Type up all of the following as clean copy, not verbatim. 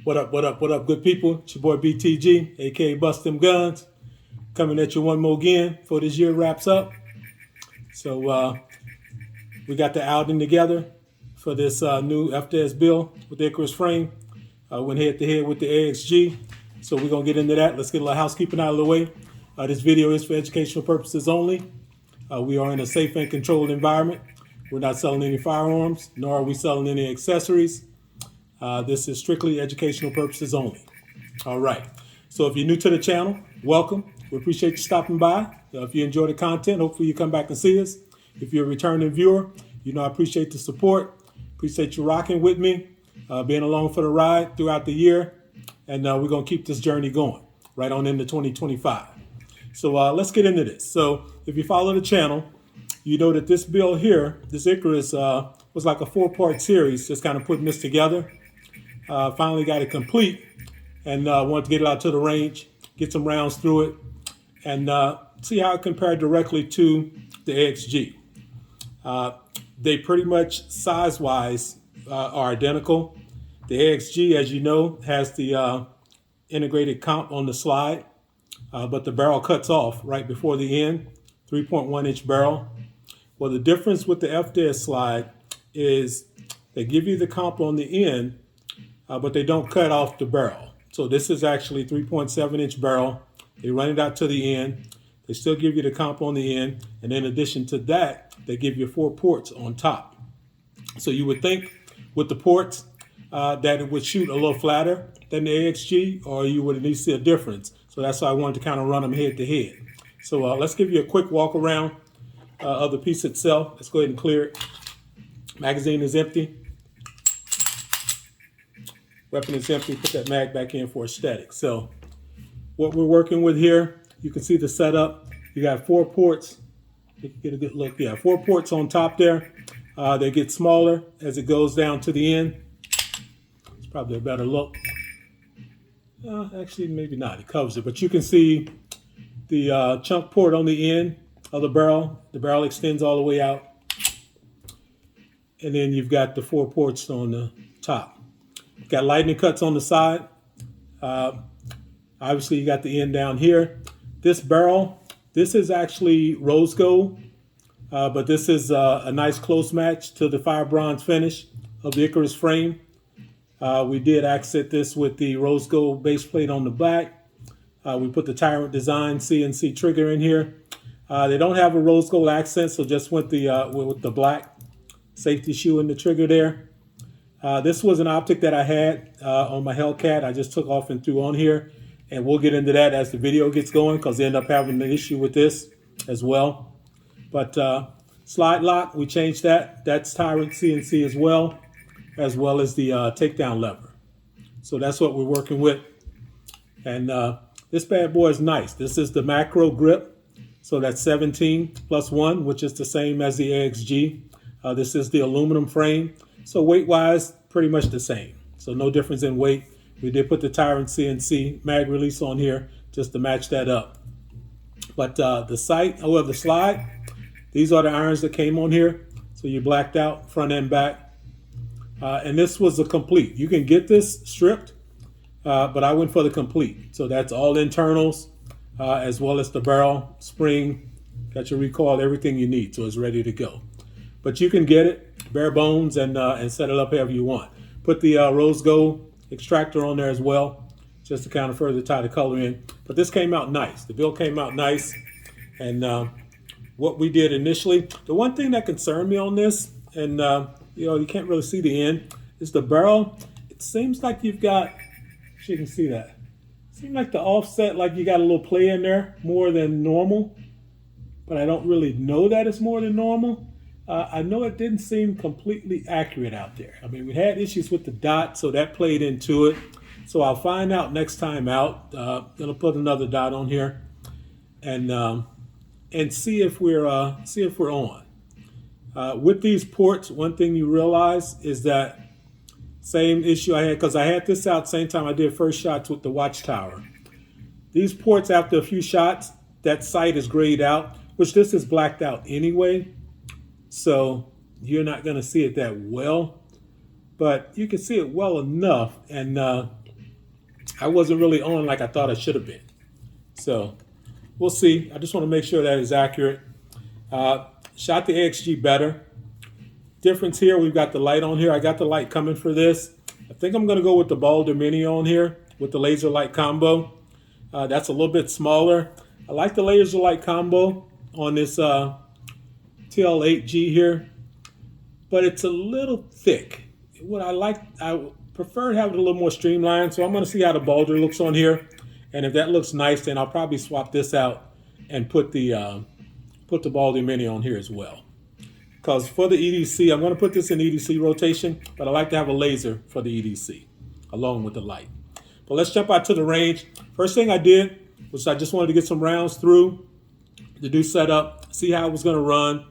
What up, what up, what up, good people? It's your boy BTG, aka Bust Them Guns, coming at you one more again before this year wraps up. So we got the outing together for this new FDEZ bill with the Icarus frame. Went head to head with the AXG. So we're going to get into that. Let's get a little housekeeping out of the way. This video is for educational purposes only. We are in a safe and controlled environment. We're not selling any firearms, nor are we selling any accessories. This is strictly educational purposes only. All right. So if you're new to the channel, welcome. We appreciate you stopping by. If you enjoy the content, hopefully you come back and see us. If you're a returning viewer, I appreciate the support. Appreciate you rocking with me, being along for the ride throughout the year. And we're going to keep this journey going right on into 2025. So let's get into this. So if you follow the channel, you know that this bill here, this Icarus, was like a 4-part series, just kind of putting this together. Finally got it complete and wanted to get it out to the range, get some rounds through it, and see how it compared directly to the AXG. They pretty much size-wise are identical. The AXG, as you know, has the integrated comp on the slide, but the barrel cuts off right before the end, 3.1-inch barrel. Well, the difference with the FDEZ slide is they give you the comp on the end, but they don't cut off the barrel. So this is actually 3.7-inch barrel. They run it out to the end. They still give you the comp on the end. And in addition to that, they give you 4 ports on top. So you would think with the ports that it would shoot a little flatter than the AXG, or you would at least see a difference. So that's why I wanted to kind of run them head to head. So let's give you a quick walk around of the piece itself. Let's go ahead and clear it. Magazine is empty. Weapon is empty. Put that mag back in for a static. So what we're working with here, you can see the setup. You got 4 ports. You can get a good look. Yeah, 4 ports on top there. They get smaller as it goes down to the end. It's probably a better look. Actually, maybe not. It covers it. But you can see the chunk port on the end of the barrel. The barrel extends all the way out. And then you've got the 4 ports on the top. You've got lightning cuts on the side. Obviously, you got the end down here. This barrel, this is actually rose gold, but this is a nice close match to the fire bronze finish of the Icarus frame. We did accent this with the rose gold base plate on the back. We put the Tyrant Design CNC trigger in here. They don't have a rose gold accent, so just went with the black safety shoe in the trigger there. This was an optic that I had on my Hellcat. I just took off and threw on here. And we'll get into that as the video gets going because they end up having an issue with this as well. But slide lock, we changed that. That's Tyrant CNC as well as the takedown lever. So that's what we're working with. And this bad boy is nice. This is the macro grip. So that's 17 plus 1, which is the same as the AXG. This is the aluminum frame. So weight-wise, pretty much the same. So no difference in weight. We did put the Tyrant CNC mag release on here just to match that up. But the slide, these are the irons that came on here. So you blacked out front and back. And this was a complete. You can get this stripped, but I went for the complete. So that's all internals, as well as the barrel, spring, got your recoil, everything you need. So it's ready to go. But you can get it bare bones and set it up however you want. Put the rose gold extractor on there as well, just to kind of further tie the color in. But this came out nice. The bill came out nice. And what we did initially, the one thing that concerned me on this, and you can't really see the end, is the barrel. It seems like you've got, you can see that. It seems like the offset, like you got a little play in there more than normal. But I don't really know that it's more than normal. I know it didn't seem completely accurate out there. I mean, we had issues with the dot, so that played into it. So I'll find out next time out. Gonna put another dot on here, and see if we're on. With these ports, one thing you realize is that same issue I had, because I had this out same time I did first shots with the Watchtower. These ports, after a few shots, that sight is grayed out, which this is blacked out anyway. So you're not going to see it that well, but you can see it well enough. And I wasn't really on like I thought I should have been. So we'll see. I just want to make sure that is accurate. Shot the AXG better. Difference here, we've got the light on here. I got the light coming for this. I think I'm going to go with the Balder Mini on here with the laser light combo. That's a little bit smaller. I like the laser light combo on this TL8G here, but it's a little thick. What I prefer to have it a little more streamlined, so I'm going to see how the Balder looks on here. And if that looks nice, then I'll probably swap this out and put the Balder Mini on here as well. Because for the EDC, I'm going to put this in EDC rotation, but I like to have a laser for the EDC along with the light. But let's jump out to the range. First thing I did was I just wanted to get some rounds through to do setup, see how it was going to run,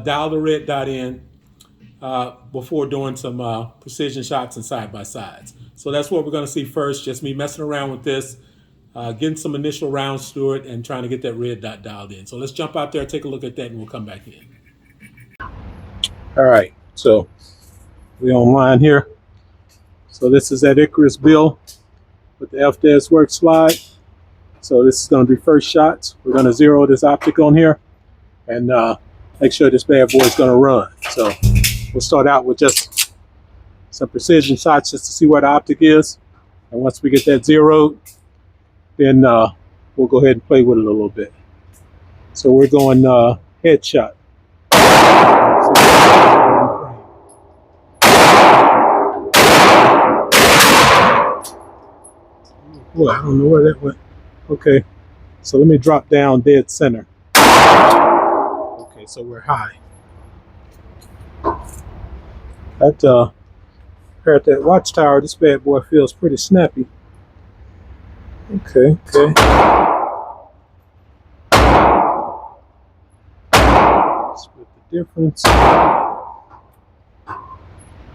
dial the red dot in before doing some precision shots and side-by-sides. So that's what we're going to see first, just me messing around with this, getting some initial rounds through it and trying to get that red dot dialed in. So let's jump out there, take a look at that, and we'll come back in. All right, so we're online here. So this is that Icarus build with the FDEZ work slide. So this is going to be first shots. We're going to zero this optic on here and make sure this bad boy is going to run. So we'll start out with just some precision shots just to see where the optic is. And once we get that zeroed, then we'll go ahead and play with it a little bit. So we're going headshot. Boy, I don't know where that went. Okay, so let me drop down dead center. Okay, so we're high. At that watchtower, this bad boy feels pretty snappy. Okay. Split the difference.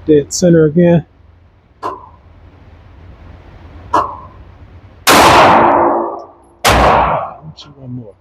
Dead center again. One more.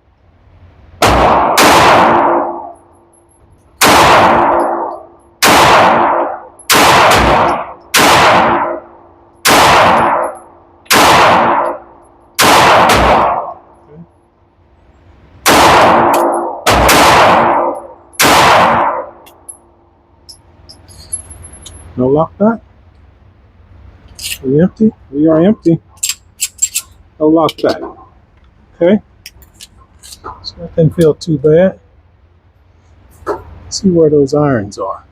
No lock back. We empty? We are empty. No lock back. Okay. So that didn't feel too bad. Let's see where those irons are.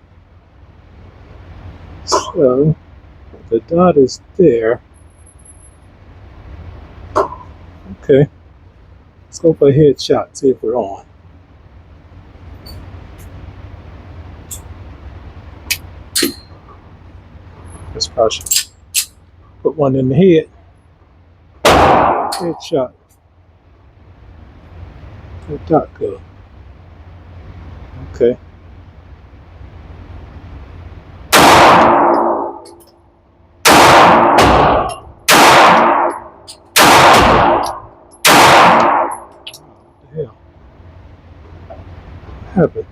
So the dot is there. Okay. Let's go for a headshot, see if we're on. Let's probably put one in the head. Headshot. Where'd dot go? Okay. What the hell? What happened?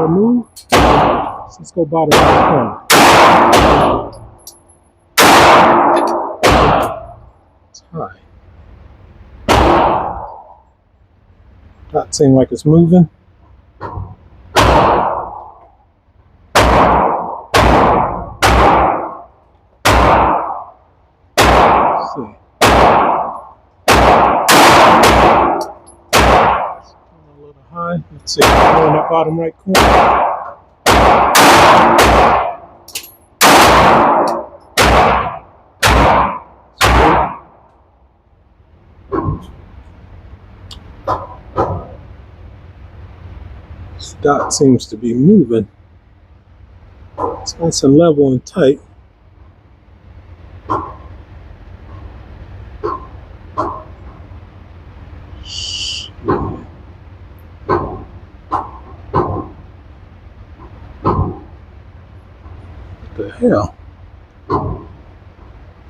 Move. So let's go bottom right corner. It's high. Dot seems like it's moving. Let's see. A little high. Let's see. Go in that bottom right corner. This dot seems to be moving. It's nice and level and tight. What the hell?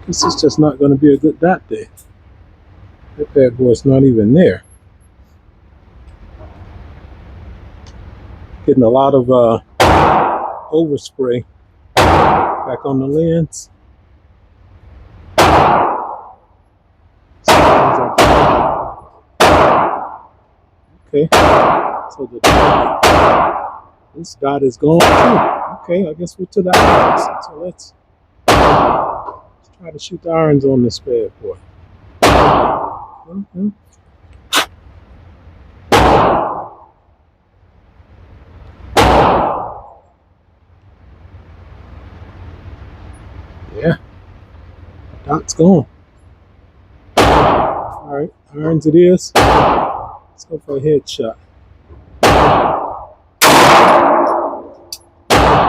Guess it's just not going to be a good dot day. That bad boy's not even there. Getting a lot of overspray back on the lens. Okay, so this dot is gone too. Okay, I guess we're to the irons. So let's try to shoot the irons on this bad boy. Yeah, dot's gone. All right, irons it is. Let's go for a headshot.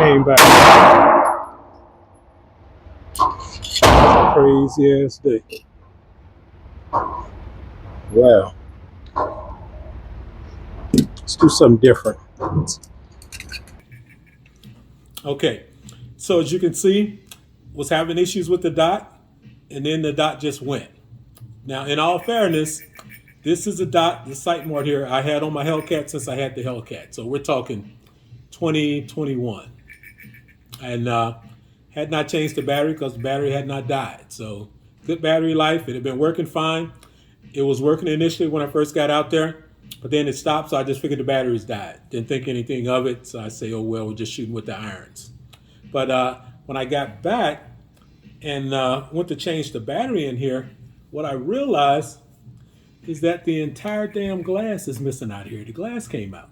Came back. Crazy ass day. Wow. Let's do something different. Okay, so as you can see, was having issues with the dot, and then the dot just went. Now, in all fairness, this is a dot, the sight mark here, I had on my Hellcat since I had the Hellcat. So we're talking 2021. And had not changed the battery because the battery had not died. So good battery life. It had been working fine. It was working initially when I first got out there, but then it stopped, so I just figured the batteries died. Didn't think anything of it, so I say, oh, well, we're just shooting with the irons. But when I got back and went to change the battery in here, what I realized is that the entire damn glass is missing out here. The glass came out.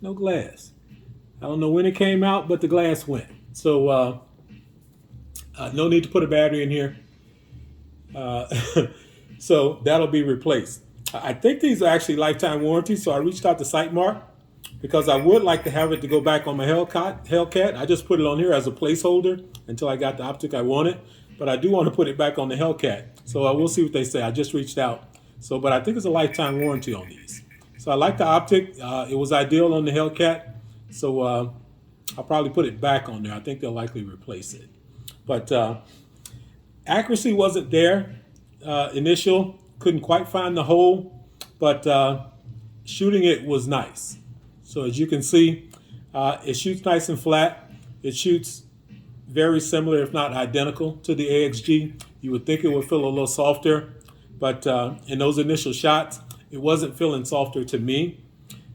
No glass. I don't know when it came out, but the glass went. So no need to put a battery in here. So that'll be replaced. I think these are actually lifetime warranties, so I reached out to Sightmark because I would like to have it to go back on my Hellcat. I just put it on here as a placeholder until I got the optic I wanted, but I do want to put it back on the Hellcat. So we'll see what they say. I just reached out. So, but I think it's a lifetime warranty on these. So I like the optic. It was ideal on the Hellcat. So I'll probably put it back on there. I think they'll likely replace it. But accuracy wasn't there. Initial, couldn't quite find the hole, but shooting it was nice. So as you can see, it shoots nice and flat. It shoots very similar, if not identical, to the AXG. You would think it would feel a little softer, but in those initial shots, it wasn't feeling softer to me.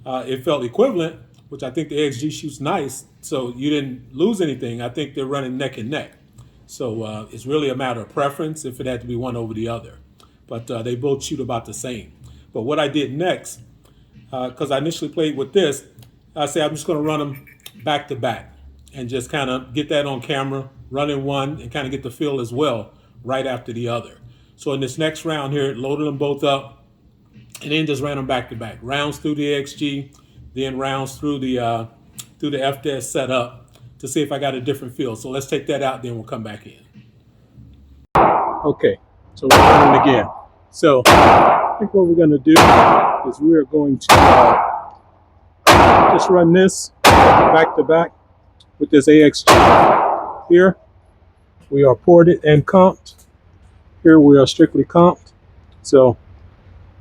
It felt equivalent, which I think the AXG shoots nice, so you didn't lose anything. I think they're running neck and neck. So it's really a matter of preference if it had to be one over the other. But they both shoot about the same. But what I did next, because I initially played with this, I said I'm just going to run them back to back and just kind of get that on camera, running one and kind of get the feel as well right after the other. So in this next round here, loaded them both up and then just ran them back to back. Rounds through the AXG, then rounds through the FDEZ setup to see if I got a different feel. So let's take that out, then we'll come back in. Okay, so we're running again. So I think what we're going to do is we're going to just run this back to back with this AXG. Here we are ported and comped. Here we are strictly comped. So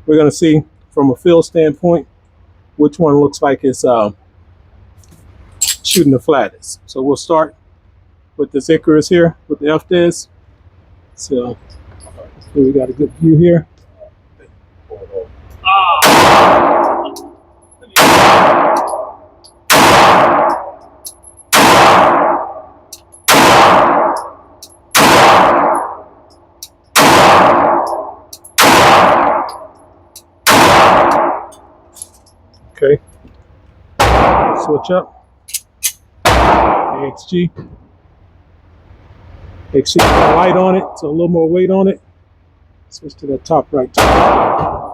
we're going to see from a feel standpoint which one looks like it's shooting the flattest. So we'll start with this Icarus here with the FDEZ. So here we got a good view here. Okay, switch up. AXG. AXG got light on it, so a little more weight on it. Switch to the top right. I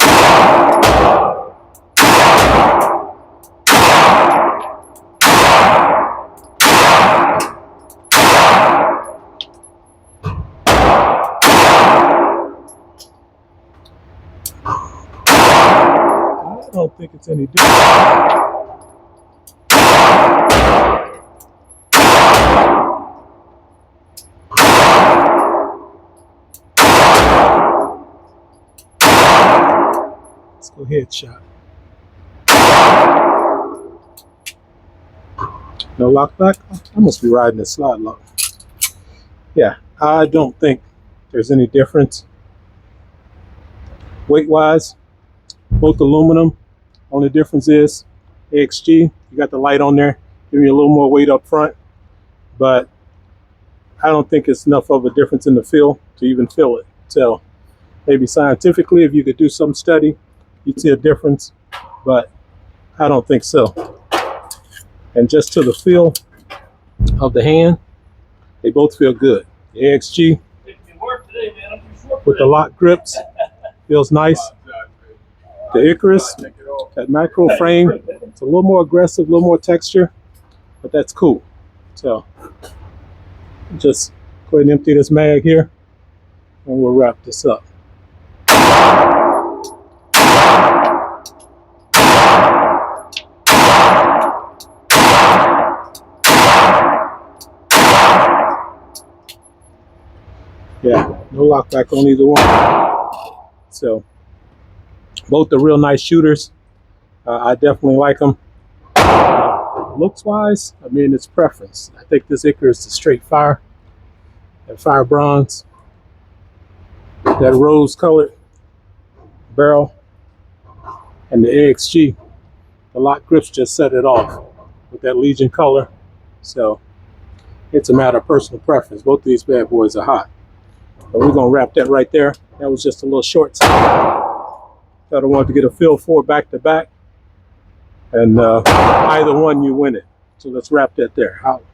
don't think it's any different. Let's go headshot. No lockback? I must be riding the slide lock. Yeah, I don't think there's any difference. Weight-wise, both aluminum. Only difference is AXG, you got the light on there, giving you a little more weight up front, but I don't think it's enough of a difference in the feel to even feel it. So maybe scientifically, if you could do some study, you'd see a difference, but I don't think so. And just to the feel of the hand, they both feel good. The AXG with the lock grips feels nice. The Icarus, that macro frame, it's a little more aggressive, a little more texture, but that's cool. So just go ahead and empty this mag here and we'll wrap this up. Yeah, no lockback on either one. So both are real nice shooters. I definitely like them. Looks wise, I mean, it's preference. I think this Icarus is straight fire. That fire bronze, that rose colored barrel, and the AXG. The lock grips just set it off with that Legion color. So it's a matter of personal preference. Both of these bad boys are hot. But we're gonna wrap that right there. That was just a little short time that I wanted to get a feel for back to back. And either one, you win it. So let's wrap that there. All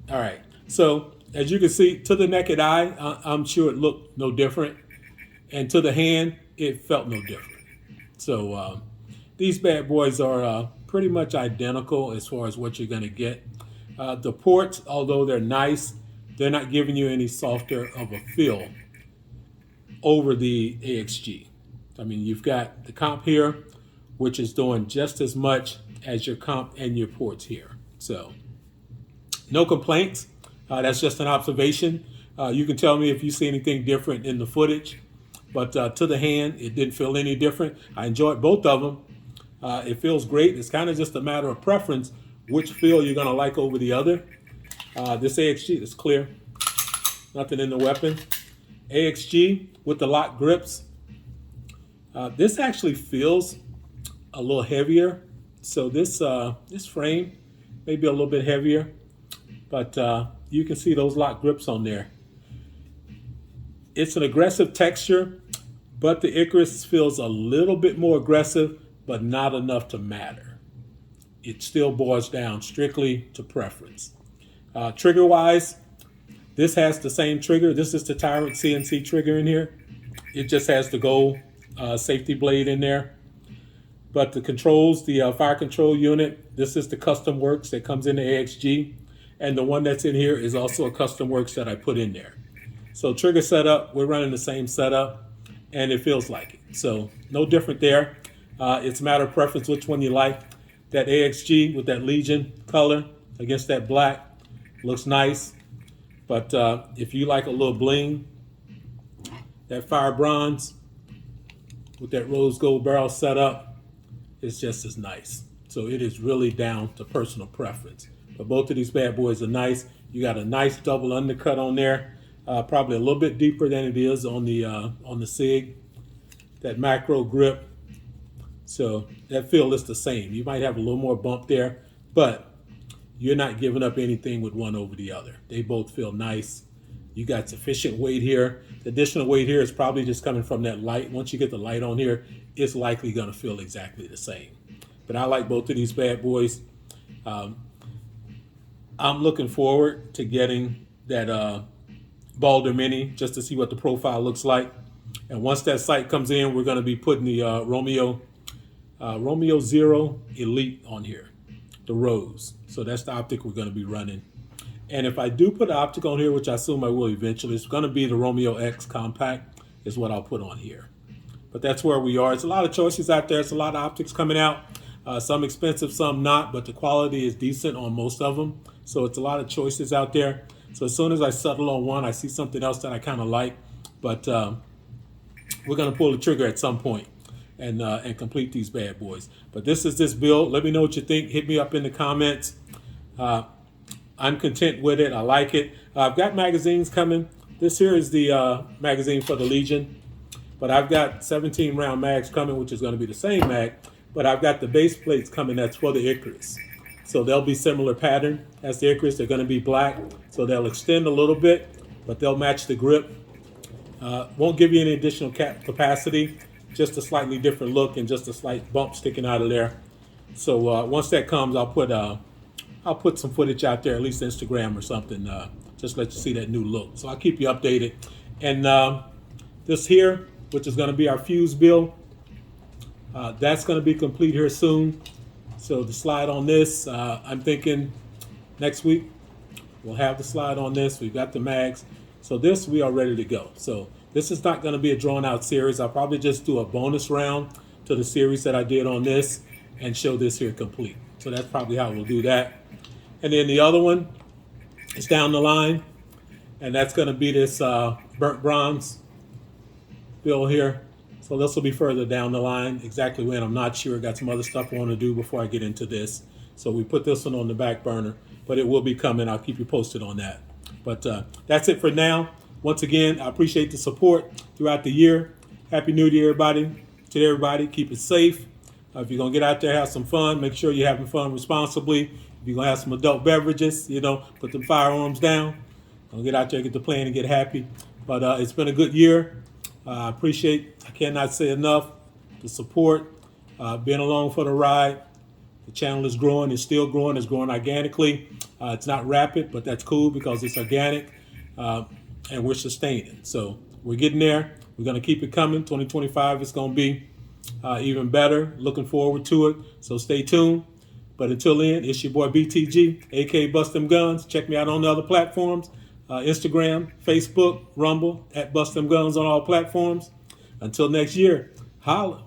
right. So as you can see, to the naked eye, I'm sure it looked no different. And to the hand, it felt no different. So these bad boys are pretty much identical as far as what you're going to get. The ports, although they're nice, they're not giving you any softer of a feel over the AXG. I mean, you've got the comp here, which is doing just as much as your comp and your ports here. So no complaints. That's just an observation. You can tell me if you see anything different in the footage, but to the hand, it didn't feel any different. I enjoyed both of them. It feels great. It's kind of just a matter of preference, which feel you're gonna like over the other. This AXG is clear. Nothing in the weapon. AXG with the lock grips. This actually feels a little heavier. So this frame may be a little bit heavier, but you can see those lock grips on there. It's an aggressive texture, but the Icarus feels a little bit more aggressive, but not enough to matter. It still boils down strictly to preference. Trigger-wise, this has the same trigger. This is the Tyrant CNC trigger in here. It just has the gold safety blade in there. But the controls, the fire control unit, this is the custom works that comes in the AXG. And the one that's in here is also a custom works that I put in there. So trigger setup, we're running the same setup, and it feels like it. So no different there. It's a matter of preference which one you like. That AXG with that Legion color against that black looks nice. But if you like a little bling, that fire bronze with that rose gold barrel setup is just as nice. So it is really down to personal preference. But both of these bad boys are nice. You got a nice double undercut on there, probably a little bit deeper than it is on the SIG. That macro grip. So that feel is the same. You might have a little more bump there, but you're not giving up anything with one over the other. They both feel nice. You got sufficient weight here. The additional weight here is probably just coming from that light. Once you get the light on here, it's likely going to feel exactly the same. But I like both of these bad boys. I'm looking forward to getting that Balder Mini just to see what the profile looks like. And once that sight comes in, we're going to be putting the Romeo Zero Elite on here, the Rose. So that's the optic we're going to be running. And if I do put an optic on here, which I assume I will eventually, it's going to be the Romeo X Compact is what I'll put on here. But that's where we are. It's a lot of choices out there. It's a lot of optics coming out. Some expensive, some not, but the quality is decent on most of them. So it's a lot of choices out there. So as soon as I settle on one, I see something else that I kind of like. But we're going to pull the trigger at some point. and complete these bad boys. But this is this build. Let me know what you think. Hit me up in the comments. I'm content with it. I like it. I've got magazines coming. This here is the magazine for the Legion, but I've got 17 round mags coming, which is going to be the same mag, but I've got the base plates coming that's for the Icarus. So they'll be similar pattern as the Icarus. They're going to be black, so they'll extend a little bit, but they'll match the grip. Won't give you any additional capacity, just a slightly different look and just a slight bump sticking out of there. So once that comes, I'll put some footage out there, at least Instagram or something, just let you see that new look. So I'll keep you updated. And this here, which is going to be our fuse build, that's going to be complete here soon. So the slide on this, I'm thinking next week we'll have the slide on this. We've got the mags. So this, we are ready to go. So this is not going to be a drawn out series. I'll probably just do a bonus round to the series that I did on this and show this here complete. So that's probably how we'll do that. And then the other one is down the line, and that's going to be this burnt bronze build here. So this will be further down the line. Exactly when, I'm not sure. Got some other stuff I want to do before I get into this. So we put this one on the back burner, but it will be coming. I'll keep you posted on that. But that's it for now. Once again, I appreciate the support throughout the year. Happy New Year, everybody. To everybody, keep it safe. If you're going to get out there, have some fun. Make sure you're having fun responsibly. If you're going to have some adult beverages, put them firearms down. Don't get out there, get to playing and get happy. But it's been a good year. I cannot say enough, the support, being along for the ride. The channel is growing, it's still growing, it's growing organically. It's not rapid, but that's cool because it's organic, and we're sustaining. So we're getting there. We're going to keep it coming. 2025 is going to be even better. Looking forward to it. So stay tuned. But until then, it's your boy BTG, aka Bust Them Guns. Check me out on the other platforms. Instagram, Facebook, Rumble, at Bust Them Guns on all platforms. Until next year, holla.